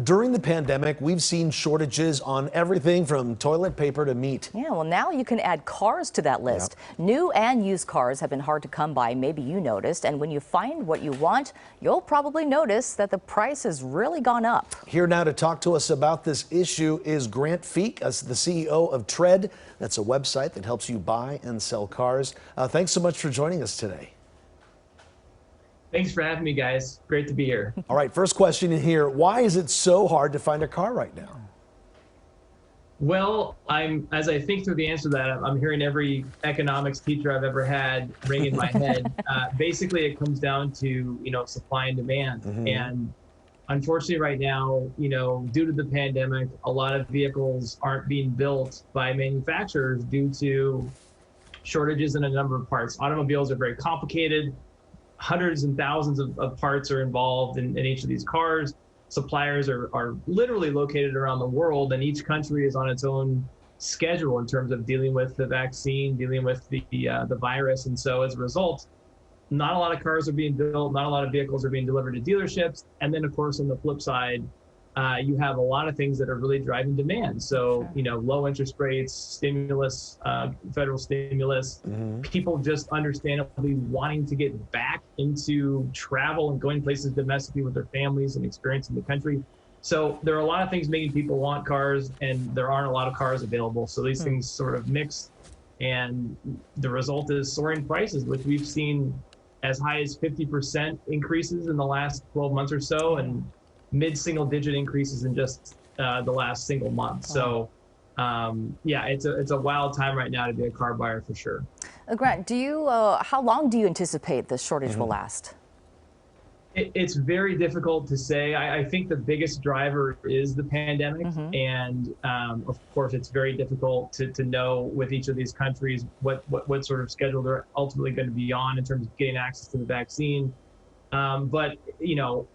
During the pandemic, we've seen shortages on everything from toilet paper to meat. Yeah, well, now you can add cars to that list. New and used cars have been hard to come by. Maybe you noticed. And when you find what you want, you'll probably notice that the price has really gone up. Here now to talk to us about this issue is Grant Feek, the CEO of Tread. That's a website that helps you buy and sell cars. Thanks so much for joining us today. Thanks for having me, guys. Great to be here. All right, first question in here. Why is it so hard to find a car right now? Well, as I think through the answer to that, I'm hearing every economics teacher I've ever had ring in my head. Basically, it comes down to, supply and demand. And unfortunately right now, due to the pandemic, a lot of vehicles aren't being built by manufacturers due to shortages in a number of parts. Automobiles are very complicated. Hundreds and thousands of parts are involved in each of these cars. Suppliers are literally located around the world, and each country is on its own schedule in terms of dealing with the vaccine, dealing with the virus. And so as a result, not a lot of cars are being built, not a lot of vehicles are being delivered to dealerships. And then, of course, on the flip side, you have a lot of things that are really driving demand. So, low interest rates, stimulus, federal stimulus, people just understandably wanting to get back into travel and going places domestically with their families and experiencing the country. So there are a lot of things making people want cars, and there aren't a lot of cars available. So these things sort of mix, and the result is soaring prices, which we've seen as high as 50% increases in the last 12 months or so, and mid-single digit increases in just the last single month. So it's a wild time right now to be a car buyer for sure. Grant, how long do you anticipate this shortage will last? It's very difficult to say. I think the biggest driver is the pandemic. And of course, it's very difficult to know with each of these countries what sort of schedule they're ultimately going to be on in terms of getting access to the vaccine. But,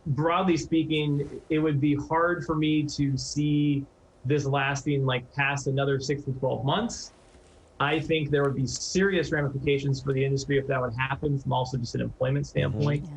broadly speaking, it would be hard for me to see this lasting past another 6 to 12 months. I think there would be serious ramifications for the industry if that would happen, from also just an employment standpoint.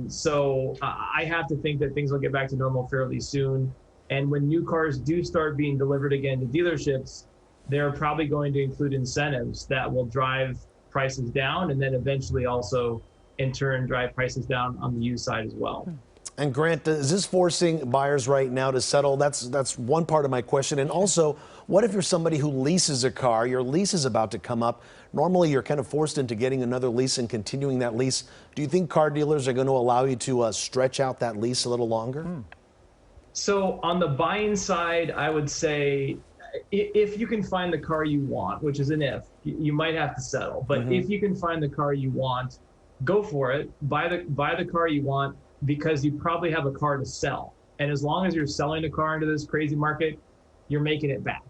So I have to think that things will get back to normal fairly soon. And when new cars do start being delivered again to dealerships, they're probably going to include incentives that will drive prices down, and then eventually also in turn drive prices down on the used side as well. And Grant, is this forcing buyers right now to settle? That's one part of my question. And also, what if you're somebody who leases a car, your lease is about to come up? Normally, you're kind of forced into getting another lease and continuing that lease. Do you think car dealers are going to allow you to stretch out that lease a little longer? So on the buying side, I would say if you can find the car you want, which is an if, you might have to settle. But if you can find the car you want, go for it. Buy the car you want, because you probably have a car to sell. And as long as you're selling a car into this crazy market, you're making it back.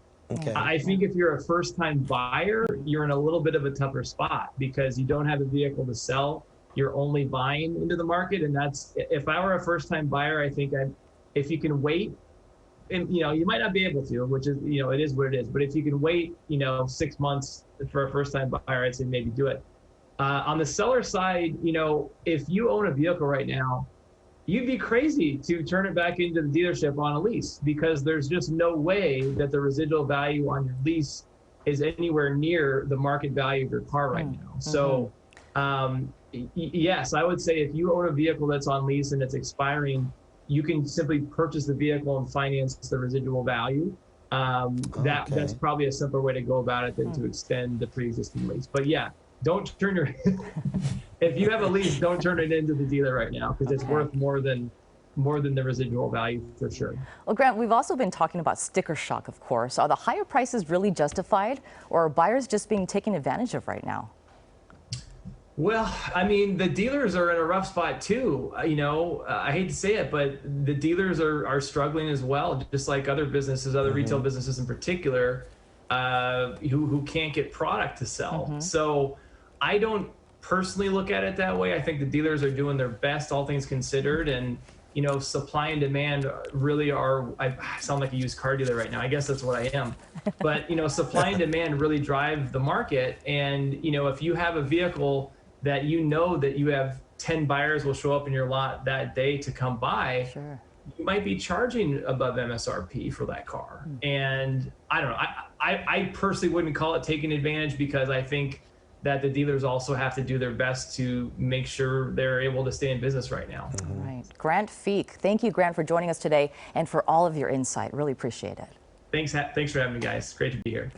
I think if you're a first-time buyer, you're in a little bit of a tougher spot because you don't have a vehicle to sell. You're only buying into the market. And if I were a first-time buyer, I think if you can wait, and you might not be able to, which is, it is what it is. But if you can wait, 6 months for a first-time buyer, I'd say maybe do it. On the seller side, if you own a vehicle right now, you'd be crazy to turn it back into the dealership on a lease, because there's just no way that the residual value on your lease is anywhere near the market value of your car right now. So yes, I would say if you own a vehicle that's on lease and it's expiring, you can simply purchase the vehicle and finance the residual value. That's probably a simpler way to go about it than to extend the pre-existing lease. But yeah, don't turn your if you have a lease, don't turn it into the dealer right now, because it's worth more than the residual value for sure. Well, Grant, we've also been talking about sticker shock, of course. Are the higher prices really justified, or are buyers just being taken advantage of right now? Well, I mean, the dealers are in a rough spot too. I hate to say it, but the dealers are struggling as well, just like other businesses, other retail businesses in particular, who can't get product to sell. So I don't personally look at it that way. I think the dealers are doing their best, all things considered, and supply and demand really are. I sound like a used car dealer right now. I guess that's what I am. But supply and demand really drive the market. And if you have a vehicle that that you have 10 buyers will show up in your lot that day to come buy, Sure. you might be charging above MSRP for that car. And I don't know, I personally wouldn't call it taking advantage, because I think that the dealers also have to do their best to make sure they're able to stay in business right now. All right. Grant Feek, thank you, Grant, for joining us today and for all of your insight. Really appreciate it. Thanks for having me, guys. Great to be here.